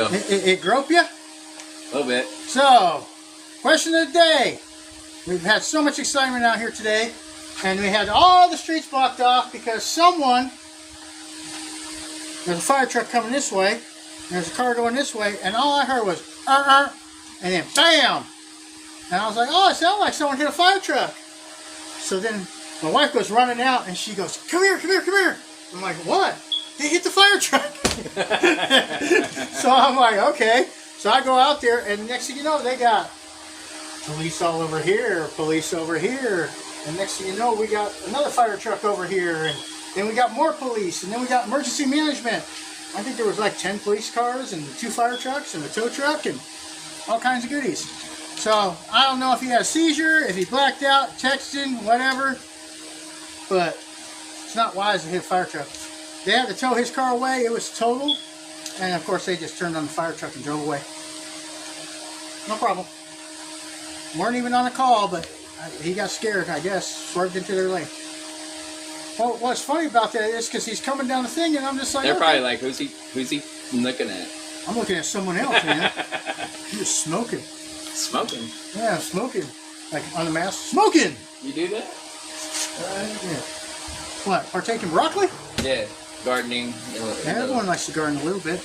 It groped you? A little bit. So, question of the day. We've had so much excitement out here today, and we had all the streets blocked off because there's a fire truck coming this way, and there's a car going this way, and all I heard was, and then bam! And I was like, oh, it sounded like someone hit a fire truck. So then my wife goes running out, and she goes, come here, come here, come here. I'm like, what? They hit the fire truck. So I'm like, okay. So I go out there, and next thing you know, they got police all over here, police over here. And next thing you know, we got another fire truck over here. And then we got more police. And then we got emergency management. I think there was like 10 police cars and 2 fire trucks and a tow truck and all kinds of goodies. So I don't know if he had a seizure, if he blacked out, texting, whatever. But it's not wise to hit a fire truck. They had to tow his car away. It was totaled. And of course, they just turned on the fire truck and drove away. No problem. Weren't even on a call, but he got scared, I guess. Swerved into their lane. Well, what's funny about that is because he's coming down the thing, and I'm just like, they're probably like, who's he looking at? I'm looking at someone else, man. He was smoking. Smoking? Yeah, smoking. Like on the mask. Smoking! You do that? Yeah. What, partake in broccoli? Yeah, gardening. Yeah, everyone likes to garden a little bit.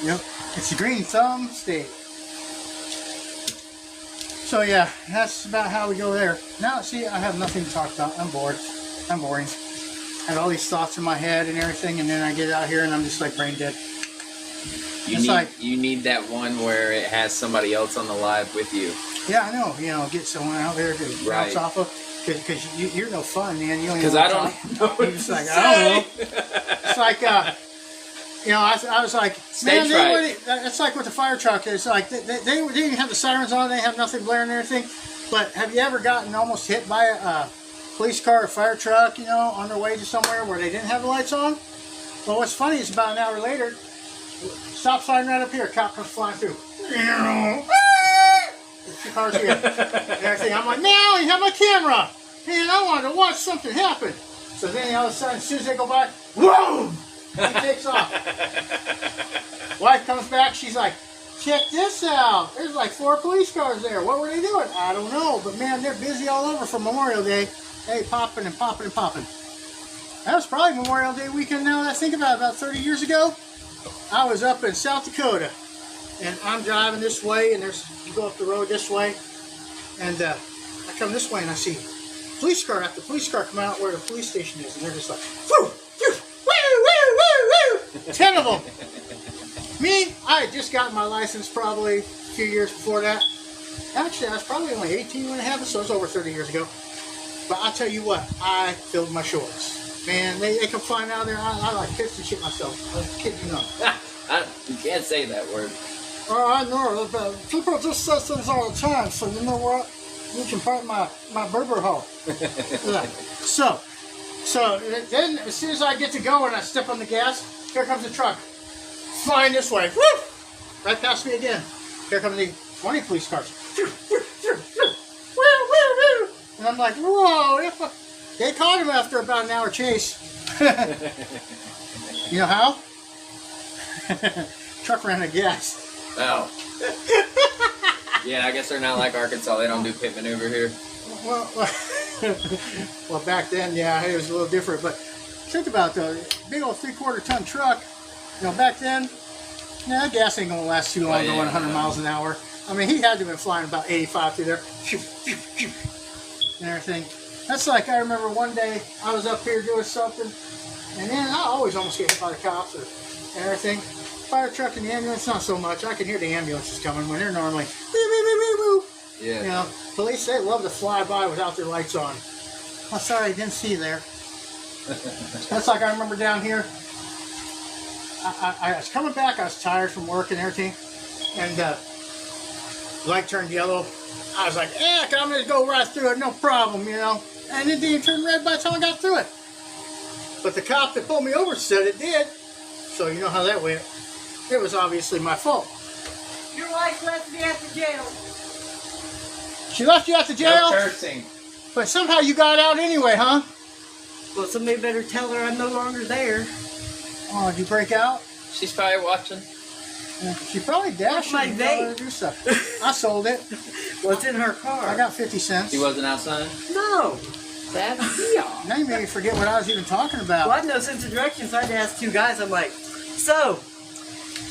Yep, it's the green thumb state. So yeah, that's about how we go there. Now, see, I have nothing to talk about. I'm bored. I'm boring. I had all these thoughts in my head and everything, and then I get out here and I'm just like brain dead. You need that one where it has somebody else on the live with you. Yeah, I know. You know, get someone out there to bounce off of. Because you're no fun, man. You don't even I don't know what you're just like, I don't know. It's like, you know, I was like, man, it's like with the fire truck. It's like, they didn't even have the sirens on. They have nothing blaring or anything. But have you ever gotten almost hit by a police car or fire truck, you know, on their way to somewhere where they didn't have the lights on? Well, what's funny is about an hour later, stop sign right up here. Cop comes flying through. 2 cars here. And everything. I'm like, man, I don't even have my camera. Man, I wanted to watch something happen. So then all of a sudden, as soon as they go by, whoa! He takes off. Wife comes back. She's like, check this out. There's like 4 police cars there. What were they doing? I don't know. But man, they're busy all over for Memorial Day. Hey, popping and popping and popping. That was probably Memorial Day weekend now that I think about 30 years ago. I was up in South Dakota. And I'm driving this way, and you go up the road this way, and I come this way, and I see police car after police car come out where the police station is, and they're just like, woo, woo, woo, woo, woo. 10 of them. Me, I had just gotten my license probably a few years before that. Actually, I was probably only 18 and a half, so it was over 30 years ago. But I'll tell you what, I filled my shorts. Man, they come flying out of there, I like pissed and shit myself. I kid you not. You can't say that word. Oh, I know. People just say things all the time, so you know what? You can find my burger hole. Yeah. So then as soon as I get to go and I step on the gas, here comes the truck. Flying this way. Woo! Right past me again. Here come the 20 police cars. And I'm like, whoa. They caught him after about an hour chase. You know how? Truck ran out of gas. Oh. Yeah, I guess they're not like Arkansas. They don't do pit maneuver here. Well, back then, yeah, it was a little different. But think about the big old 3/4 ton truck. You know, back then, that gas ain't gonna last too long going 100 miles an hour. I mean, he had to have been flying about 85 through there, and everything. That's like, I remember one day I was up here doing something, and then I always almost get hit by the cops and everything. Fire truck and the ambulance, not so much. I can hear the ambulances coming when they're normally woo. Yeah. You know, police, they love to fly by without their lights on. Oh, sorry, I didn't see you there. That's like I remember down here. I was coming back. I was tired from work and everything, and the light turned yellow. I was like, "Heck, I'm gonna go right through it, no problem," you know. And it didn't turn red by the time I got through it. But the cop that pulled me over said it did. So you know how that went. It was obviously my fault. Your wife left me at the jail. She left you at the jail? No cursing. But somehow you got out anyway, huh? Well, somebody better tell her I'm no longer there. Oh, did you break out? She's probably watching. She probably dashed My me to vape. do stuff. I sold it. What's in her car? I got 50 cents. She wasn't outside? No. That's yeah. Now you made me forget what I was even talking about. Well, I had no sense of direction, so I had to ask two guys. I'm like, so,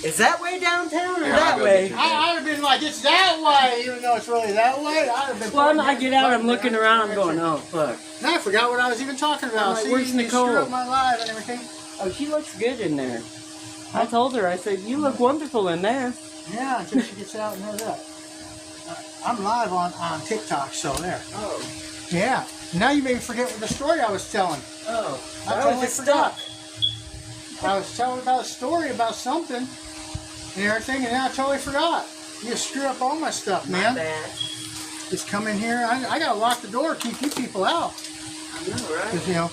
is that way downtown or Here, that I'll go way? get I'd have been like, it's that way, even though it's really that way. I'd have been. Well, I get out, I'm looking around, I'm going, oh, fuck. Now I forgot what I was even talking about. I'm like, See, where's you Nicole? screw up my life and everything. Oh, she looks good in there. I told her, I said, you look wonderful in there. Yeah, until she gets out and knows that. I'm live on TikTok, so there. Oh. Yeah. Now you made me forget what the story I was telling. Oh. I totally forgot. I was telling about a story about something and everything, and now I totally forgot. You just screw up all my stuff, man. My bad. Just come in here. I gotta lock the door, keep you people out. I know, right? 'Cause, you know.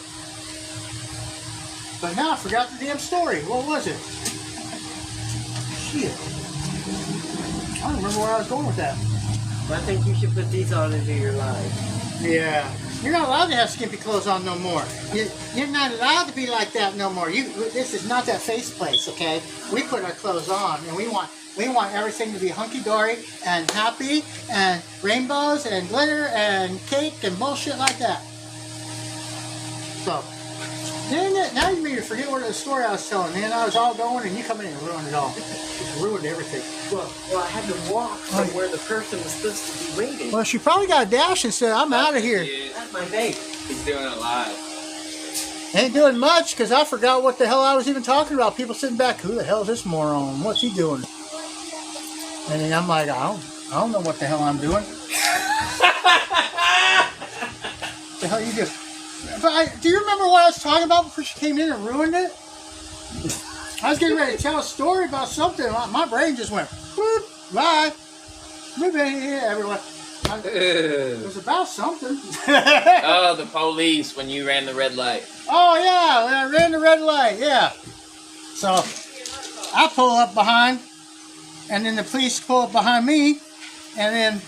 But now I forgot the damn story. What was it? Shit. I don't remember where I was going with that. I think you should put these on into your life. Yeah. You're not allowed to have skimpy clothes on no more. You're not allowed to be like that no more. This is not that face place, okay? We put our clothes on, and we want everything to be hunky-dory and happy and rainbows and glitter and cake and bullshit like that. So, now you made me forget what the story I was telling. Man, I was all going, and you come in and ruined it all. Ruined everything. Well, I had to walk from where the person was supposed to be waiting. Well, she probably got a dash and said, I'm out of here. That's my vape. He's doing it live. Ain't doing much, because I forgot what the hell I was even talking about. People sitting back, who the hell is this moron? What's he doing? And then I'm like, I don't know what the hell I'm doing. What the hell you do? But do you remember what I was talking about before she came in and ruined it? I was getting ready to tell a story about something. My brain just went, whoop, bye. Everyone. It was about something. Oh, the police when you ran the red light. Oh, yeah, when I ran the red light, yeah. So, I pull up behind, and then the police pull up behind me, and then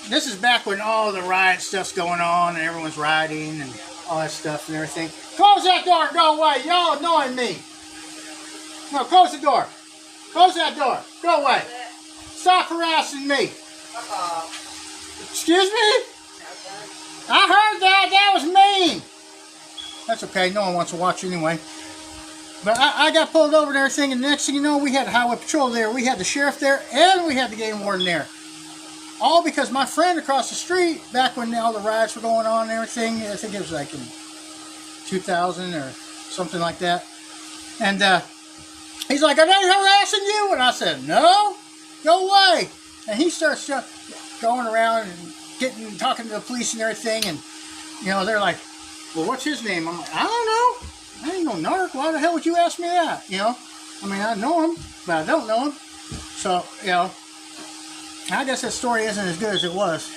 this is back when all the riot stuff's going on, and everyone's rioting, and all that stuff and everything. Close that door and go away. Y'all annoying me. No, close the door. Close that door. Go away. Stop harassing me. Excuse me? I heard that. That was mean. That's okay. No one wants to watch anyway. But I got pulled over and everything, and the next thing you know, we had highway patrol there. We had the sheriff there, and we had the game warden there. All because my friend across the street, back when all the riots were going on and everything, I think it was like in 2000 or something like that. And he's like, are they harassing you? And I said, no, go away. And he starts going around and talking to the police and everything. And, you know, they're like, well, what's his name? I'm like, I don't know. I ain't no narc. Why the hell would you ask me that? You know, I mean, I know him, but I don't know him. So, you know, I guess that story isn't as good as it was.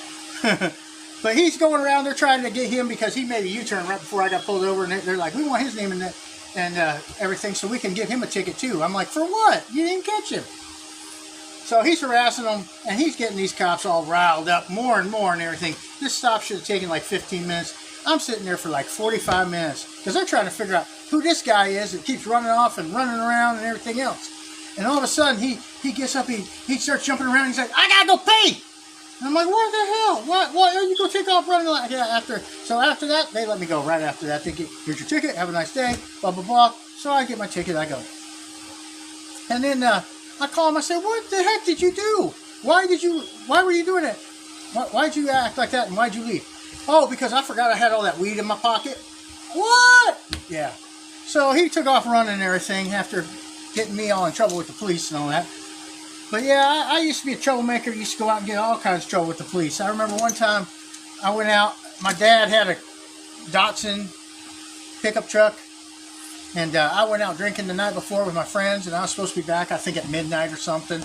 But he's going around, they're trying to get him because he made a U-turn right before I got pulled over, and they're like, we want his name in that and everything so we can give him a ticket too. I'm like, for what? You didn't catch him. So he's harassing them, and he's getting these cops all riled up more and more and everything. This stop should have taken like 15 minutes. I'm sitting there for like 45 minutes because they're trying to figure out who this guy is that keeps running off and running around and everything else. And all of a sudden, he gets up, he starts jumping around, and he's like, I gotta go pee! And I'm like, what the hell? What? You go take off running like that So after that, they let me go right after that. They get, here's your ticket, have a nice day, blah, blah, blah. So I get my ticket, I go. And then I call him, I say, what the heck did you do? Why were you doing it? Why did you act like that, and why'd you leave? Oh, because I forgot I had all that weed in my pocket. What? Yeah. So he took off running and everything after getting me all in trouble with the police and all that. But yeah, I used to be a troublemaker. Used to go out and get all kinds of trouble with the police. I remember one time I went out. My dad had a Datsun pickup truck. And I went out drinking the night before with my friends. And I was supposed to be back, I think, at midnight or something.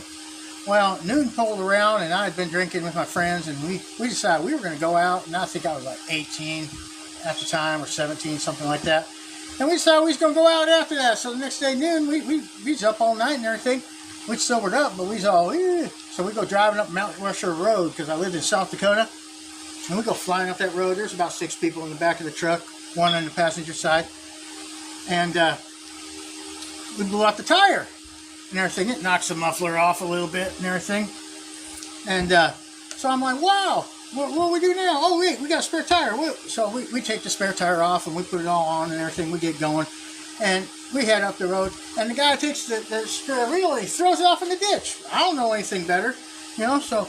Well, noon pulled around, and I had been drinking with my friends. And we decided we were going to go out. And I think I was like 18 at the time, or 17, something like that. And we decided we was going to go out after that. So the next day noon, we was up all night and everything. We sobered up, but we was all, eh. So we go driving up Mount Rusher Road, because I lived in South Dakota. And we go flying up that road. There's about 6 people in the back of the truck, 1 on the passenger side. And we blew out the tire and everything. It knocks the muffler off a little bit and everything. And so I'm like, wow, what do we do now? Oh, wait, we got a spare tire. So we take the spare tire off and we put it all on and everything. We get going. And we head up the road. And the guy takes the spare wheel and he throws it off in the ditch. I don't know anything better, you know, so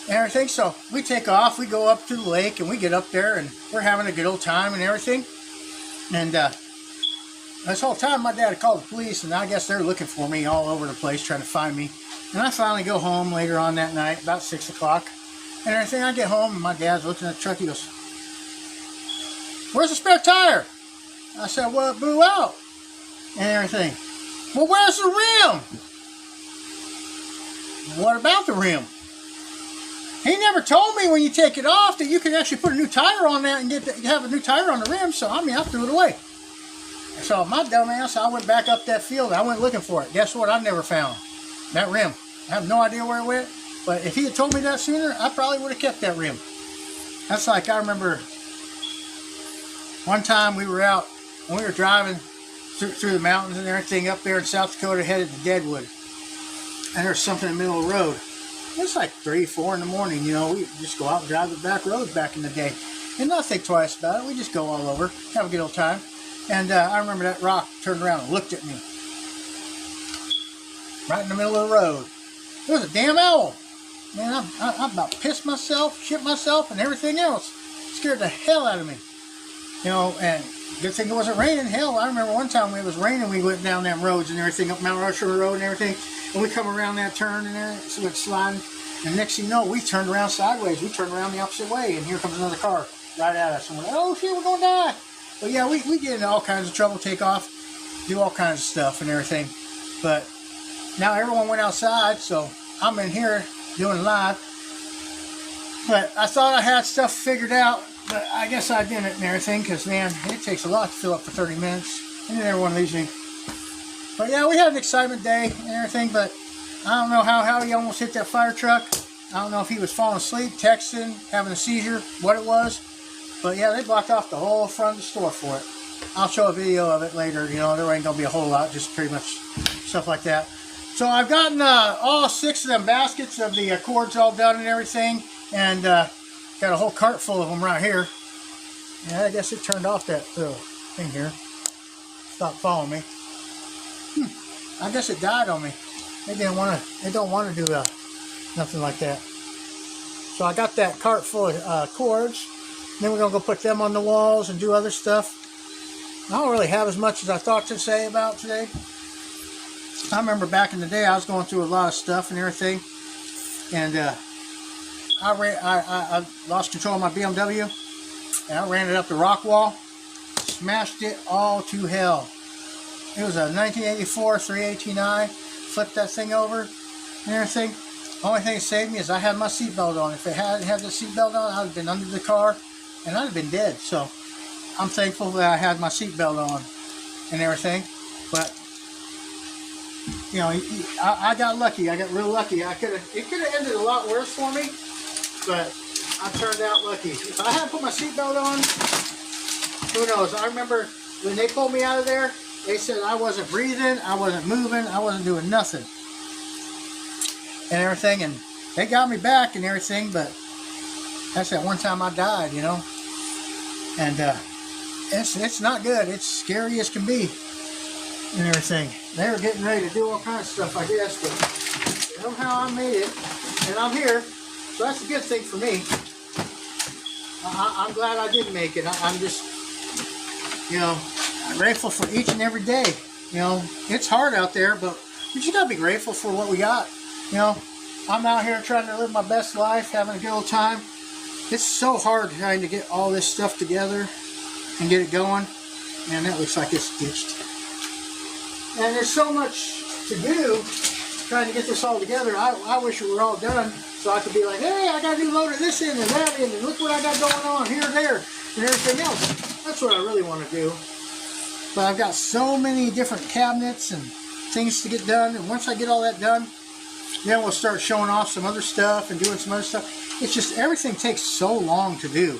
and everything. So we take off. We go up to the lake and we get up there and we're having a good old time and everything. And this whole time my dad called the police and I guess they're looking for me all over the place trying to find me. And I finally go home later on that night, about 6 o'clock. And everything, I get home and my dad's looking at the truck. He goes, "Where's the spare tire?" I said, "Well, it blew out." And everything. "Well, where's the rim?" "What about the rim?" "He never told me when you take it off that you can actually put a new tire on that and have a new tire on the rim. So, I mean, I threw it away. So, my dumb ass, I went back up that field. I went looking for it. Guess what? I never found that rim. I have no idea where it went. But if he had told me that sooner, I probably would have kept that rim. That's like, I remember one time we were out and we were driving through the mountains and everything up there in South Dakota headed to Deadwood. And there's something in the middle of the road. It's like 3, 4 in the morning, you know. We just go out and drive the back roads back in the day. And not think twice about it. We just go all over, have a good old time. And I remember that rock turned around and looked at me. Right in the middle of the road. It was a damn owl. Man, I about pissed myself, shit myself, and everything else. Scared the hell out of me. You know, and good thing it wasn't raining. Hell, I remember one time when it was raining, we went down them roads and everything, up Mount Rushmore Road and everything. And we come around that turn and there, so it's sliding. And next thing you know, we turned around sideways. We turned around the opposite way, and here comes another car right at us. And we're like, oh shit, we're going to die. But yeah, we get into all kinds of trouble, take off, do all kinds of stuff and everything. But now everyone went outside, so I'm in here doing live. But I thought I had stuff figured out, but I guess I didn't and everything, because man, it takes a lot to fill up for 30 minutes. And then everyone leaves me. But yeah, we had an excitement day and everything, but I don't know how he almost hit that fire truck. I don't know if he was falling asleep, texting, having a seizure, what it was. But yeah, they blocked off the whole front of the store for it. I'll show a video of it later. You know, there ain't going to be a whole lot, just pretty much stuff like that. So I've gotten all 6 of them baskets of the cords all done and everything. And got a whole cart full of them right here. Yeah, I guess it turned off that little thing here. Stopped following me. I guess it died on me. They don't want to do nothing like that. So I got that cart full of cords. Then we're going to go put them on the walls and do other stuff. I don't really have as much as I thought to say about today. I remember back in the day I was going through a lot of stuff and everything. And I lost control of my BMW. And I ran it up the rock wall. Smashed it all to hell. It was a 1984 318i. Flipped that thing over and everything. Only thing that saved me is I had my seatbelt on. If it hadn't had the seatbelt on, I would have been under the car and I'd have been dead. So I'm thankful that I had my seatbelt on and everything. But you know, I got lucky. I got real lucky. It could have ended a lot worse for me, but I turned out lucky. If I hadn't put my seatbelt on, who knows? I remember when they pulled me out of there, they said I wasn't breathing, I wasn't moving, I wasn't doing nothing and everything, and they got me back and everything, but that's that one time I died, you know, and it's not good. It's scary as can be and everything. They were getting ready to do all kinds of stuff, I guess, but somehow I made it, and I'm here, so that's a good thing for me. I'm glad I did make it. I'm just, you know, I'm grateful for each and every day. You know, it's hard out there, but we just gotta be grateful for what we got. You know, I'm out here trying to live my best life, having a good old time. It's so hard trying to get all this stuff together and get it going, and that looks like it's ditched. And there's so much to do trying to get this all together. I wish it were all done so I could be like, hey, I got a new load of this in and that in, and look what I got going on here and there and everything else. That's what I really want to do. But I've got so many different cabinets and things to get done, and once I get all that done, then we'll start showing off some other stuff and doing some other stuff. It's just everything takes so long to do.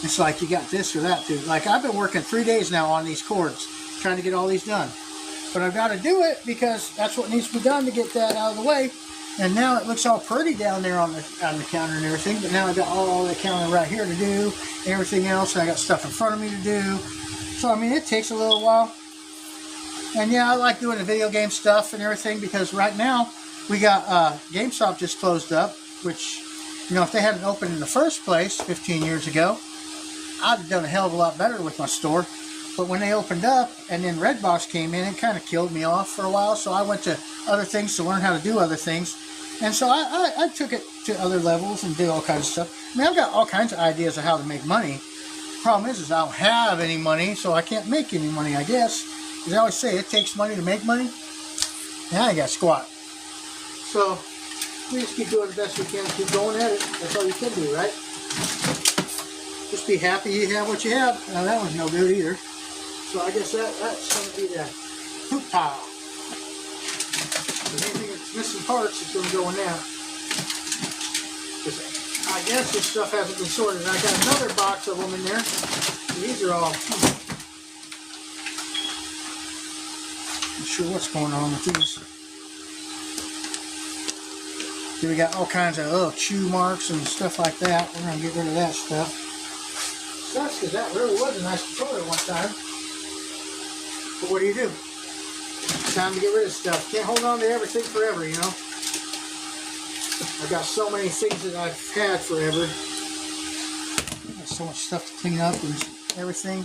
It's like you got this or that too. Like I've been working 3 days now on these cords, trying to get all these done. But I've got to do it because that's what needs to be done to get that out of the way. And now it looks all pretty down there on the counter and everything. But now I got all the counter right here to do, and everything else. And I got stuff in front of me to do. So I mean, it takes a little while. And yeah, I like doing the video game stuff and everything because right now we got GameStop just closed up, which, you know, if they hadn't opened in the first place 15 years ago, I'd have done a hell of a lot better with my store. But when they opened up and then Redbox came in, it kind of killed me off for a while. So I went to other things to learn how to do other things. And so I took it to other levels and did all kinds of stuff. I mean, I've got all kinds of ideas of how to make money. Problem is I don't have any money, so I can't make any money, I guess. As I always say, it takes money to make money. And I ain't got squat. So we just keep doing the best we can, keep going at it. That's all you can do, right? Just be happy you have what you have. Now that one's no good either. So I guess that's going to be the poop pile. Anything that's missing parts is going to go in there. I guess this stuff hasn't been sorted. I got another box of them in there. These are all... Not sure what's going on with these. Here we got all kinds of little chew marks and stuff like that. We're going to get rid of that stuff. Sucks because that really was a nice controller one time. But what do you do? It's time to get rid of stuff. Can't hold on to everything forever, you know. I've got so many things that I've had forever. There's so much stuff to clean up and everything.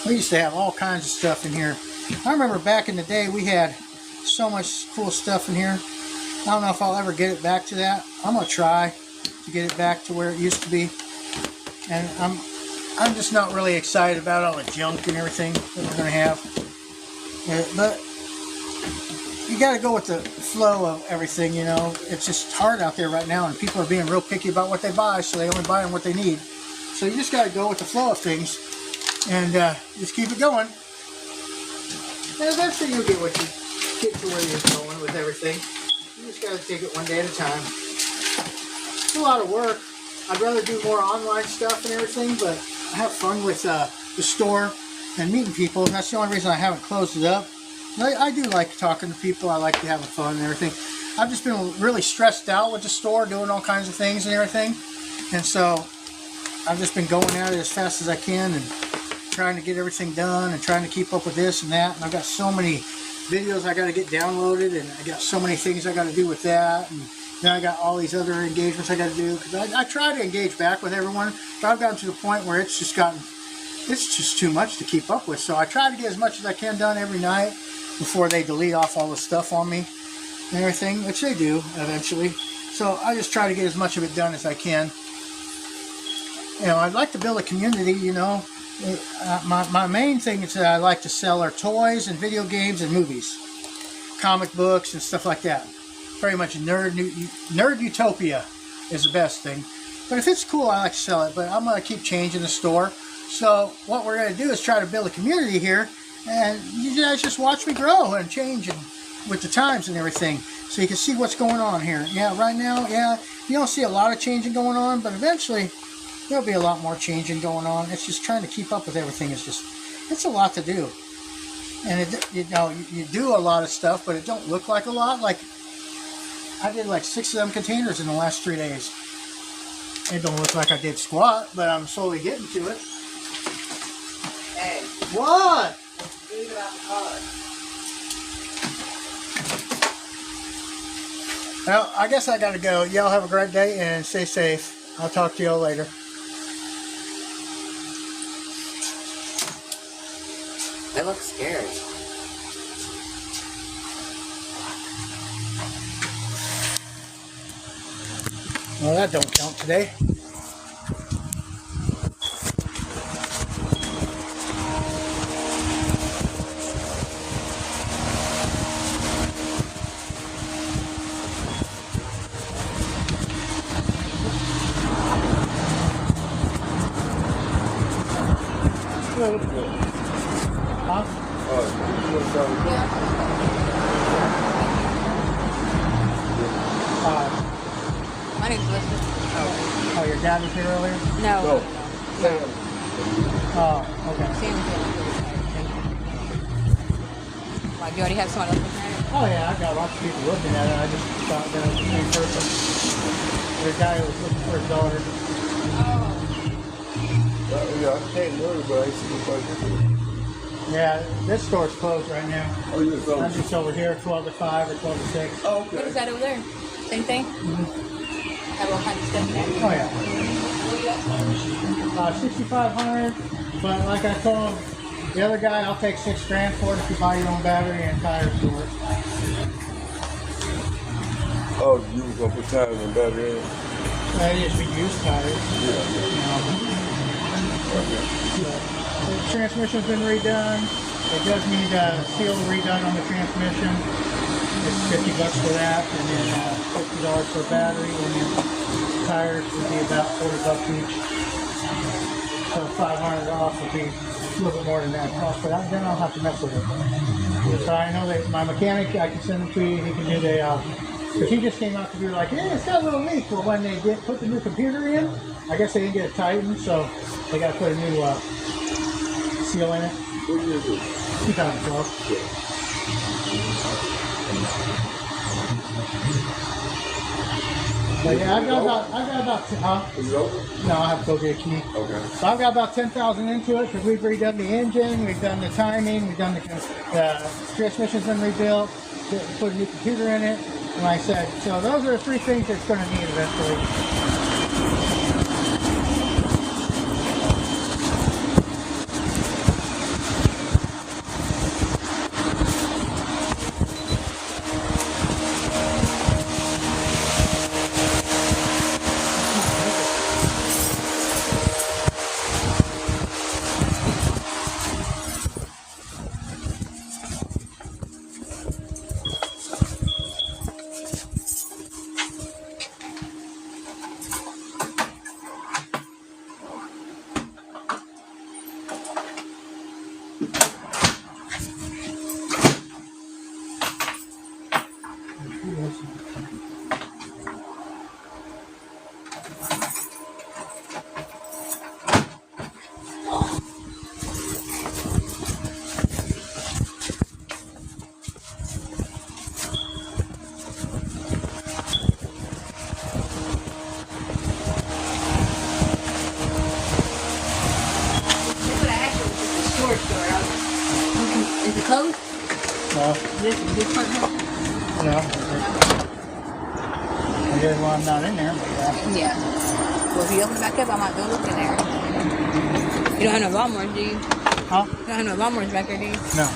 We used to have all kinds of stuff in here. I remember back in the day we had so much cool stuff in here. I don't know if I'll ever get it back to that. I'm going to try to get it back to where it used to be. And I'm just not really excited about all the junk and everything that we're going to have. But you got to go with the flow of everything, you know. It's just hard out there right now, and people are being real picky about what they buy, so they only buy what they need. So you just got to go with the flow of things and just keep it going. And eventually you'll get to where you're going with everything. You just got to take it one day at a time. It's a lot of work. I'd rather do more online stuff and everything, but I have fun with the store and meeting people, and that's the only reason I haven't closed it up. I do like talking to people. I like having fun and everything. I've just been really stressed out with the store, doing all kinds of things and everything, and so I've just been going at it as fast as I can and trying to get everything done and trying to keep up with this and that. And I've got so many videos I got to get downloaded, and I got so many things I got to do with that, and then I got all these other engagements I got to do, because I try to engage back with everyone, but I've gotten to the point where it's just too much to keep up with. So I try to get as much as I can done every night before they delete off all the stuff on me and everything, which they do eventually. So I just try to get as much of it done as I can. You know, I'd like to build a community, you know. My main thing is that I like to sell are toys and video games and movies, comic books and stuff like that. Pretty much nerd utopia is the best thing. But if it's cool, I like to sell it. But I'm going to keep changing the store. So what we're going to do is try to build a community here, and you guys just watch me grow and change and with the times and everything, so you can see what's going on here. Yeah, right now, yeah, you don't see a lot of changing going on, but eventually there'll be a lot more changing going on. It's just trying to keep up with everything. It's a lot to do, and you do a lot of stuff, but it don't look like a lot. Like I did like 6 of them containers in the last 3 days. It don't look like I did squat, but I'm slowly getting to it. Hey, What? leave it out the car. Well, I guess I gotta go. Y'all have a great day and stay safe. I'll talk to y'all later. They look scared. Well, that don't count today. Huh? My name's Elizabeth. Oh, your dad was here earlier? No. Oh, okay. Sam's here. Do you already have someone else looking at it? Oh yeah, I got lots of people looking at it. I just thought that was the same person. The guy who was looking for his daughter. Oh. Yeah, I can't move, but I see the Yeah, this store's closed right now. Oh, you're so. I'm just over here, 12 to 5 or 12 to 6. Oh, What okay. is that over there? Same thing? Have all kinds of stuff in there. Oh yeah. 6,500. But like I told the other guy, I'll take $6,000 for it if you buy your own battery and tires for it. Oh, you was gonna put tires and battery in? That is for used tires. Yeah. The transmission's been redone. It does need a seal redone on the transmission. It's $50 for that, and then $50 for a battery, and then tires would be about $40 each. So $500 off would be a little bit more than that cost, but then I'll have to mess with it. So I know that my mechanic, I can send him to you. He can do the. Because he just came out to be like, hey, it's got a little leak. Well, when they put the new computer in, I guess they didn't get it tightened, so they got to put a new seal in it. What year is it? 2012. But yeah, I've got about, Is it over? no, I have to go get a key. Okay. So I've got about 10,000 into it because we've redone the engine, we've done the timing, we've done the transmission's been rebuilt, put a new computer in it. And like I said, so those are the three things it's going to need eventually. Is it closed? No, This part here? no. I guess while I'm not in there. But Yeah. Well, if you open it back up, I might go look in there. You don't have no lawnmowers, do you? Huh? You don't have no lawnmowers back there, do you? No.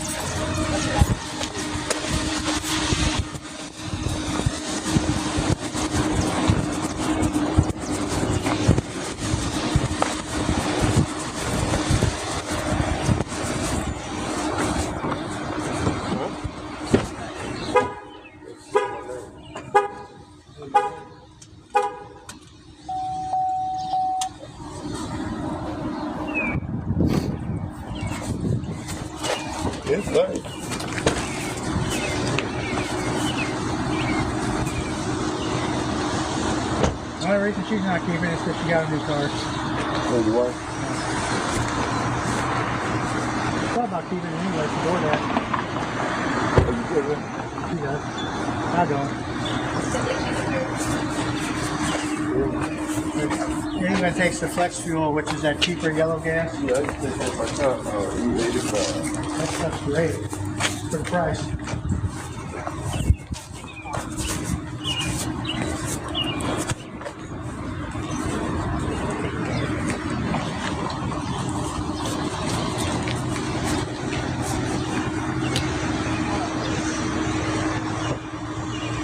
It's nice. The only reason she's not keeping it is because she got a new car. Oh, you what? I thought about keeping it anyway for DoorDash. Oh, you good, man? She does. I don't. It even takes the flex fuel, which is that cheaper yellow gas. Yeah, I used to take that my car. Oh, E85. That stuff's great for the price.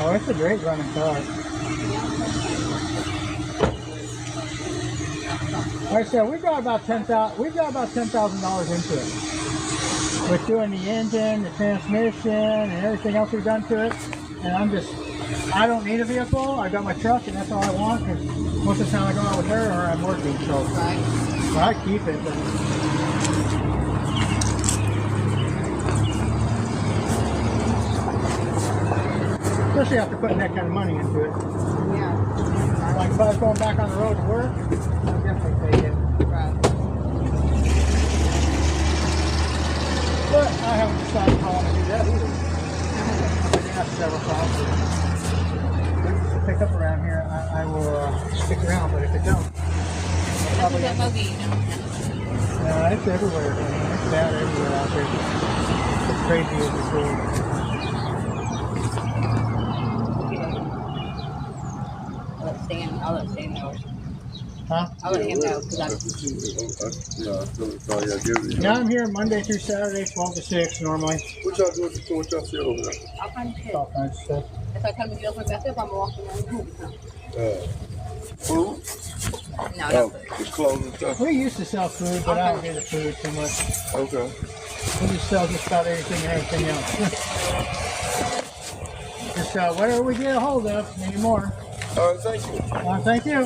Oh, it's a great running car. Like I said, we've got about $10,000 into it. With doing the engine, the transmission, and everything else we've done to it. And I don't need a vehicle. I got my truck, and that's all I want. Because most of the time I go out with her, or I'm working. So I keep it. But especially after putting that kind of money into it. Yeah. Like if I was going back on the road to work, I'd definitely take it. Right. But I haven't decided how I want to do that either. stick around, but if it don't, Probably that movie, you know. it's everywhere. Man. It's bad everywhere out there. It's crazy as it's going. I'll let Stan know. Huh? I'll let him know because Yeah, I'm here Monday through Saturday, 12 to 6 normally. What y'all do at the store? What y'all sell over there? I'll find shit. All kinds of stuff. If I come to open back up, I'm walking around the hoop. Food? No, Oh, not food. just clothes and stuff? We used to sell food, but I don't do the food too much. Okay. We just sell just about everything and everything else. Just whatever we get a hold of anymore. All right, thank you. Thank you.